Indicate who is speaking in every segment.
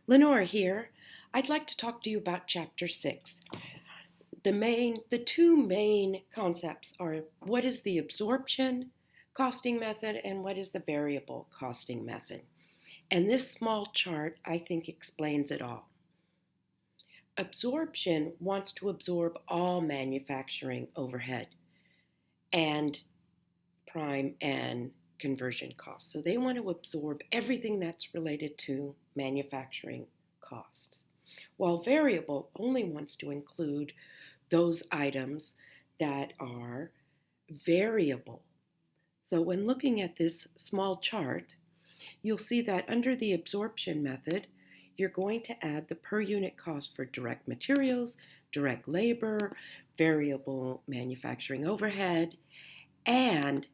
Speaker 1: Lenore here. I'd like to talk to you about Chapter 6. The two main concepts are what is the absorption costing method and what is the variable costing method. And this small chart, I think, explains it all. Absorption wants to absorb all manufacturing overhead and prime and conversion costs. So they want to absorb everything that's related to manufacturing costs, while variable only wants to include those items that are variable. So when looking at this small chart, you'll see that under the absorption method, you're going to add the per unit cost for direct materials, direct labor, variable manufacturing overhead, and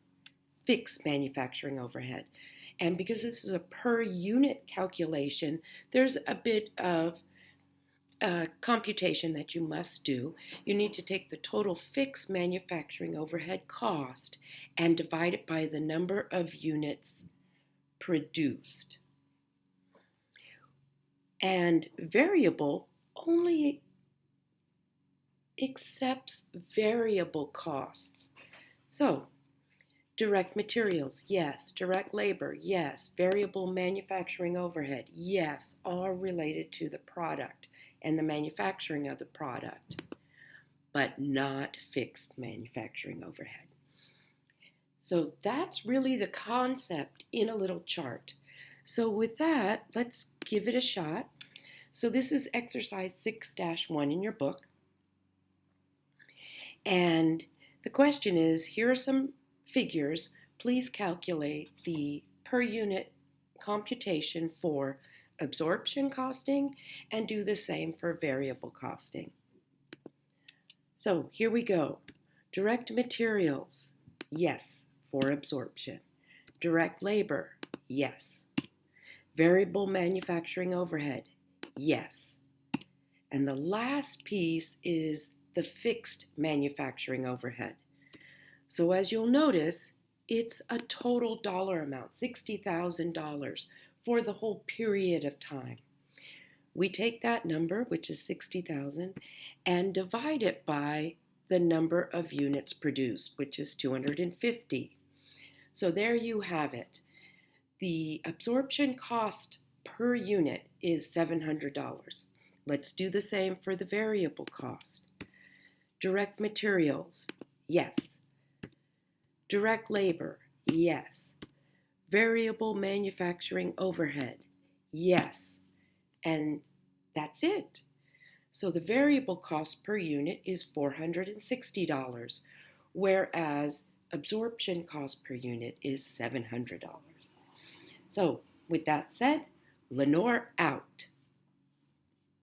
Speaker 1: fixed manufacturing overhead. And because this is a per unit calculation, there's a bit of computation that you must do. You need to take the total fixed manufacturing overhead cost and divide it by the number of units produced. And variable only accepts variable costs. So direct materials, yes. Direct labor, yes. Variable manufacturing overhead, yes. All related to the product and the manufacturing of the product, but not fixed manufacturing overhead. So that's really the concept in a little chart. So with that, let's give it a shot. So this is exercise 6-1 in your book. And the question is, here are some figures. Please calculate the per unit computation for absorption costing and do the same for variable costing. So here we go. Direct materials, yes, for absorption. Direct labor, yes. Variable manufacturing overhead, yes. And the last piece is the fixed manufacturing overhead. So as you'll notice, it's a total dollar amount, $60,000 for the whole period of time. We take that number, which is 60,000, and divide it by the number of units produced, which is 250. So there you have it. The absorption cost per unit is $700. Let's do the same for the variable cost. Direct materials, yes. Direct labor, yes. Variable manufacturing overhead, yes. And that's it. So the variable cost per unit is $460, whereas absorption cost per unit is $700. So with that said, Lenore out.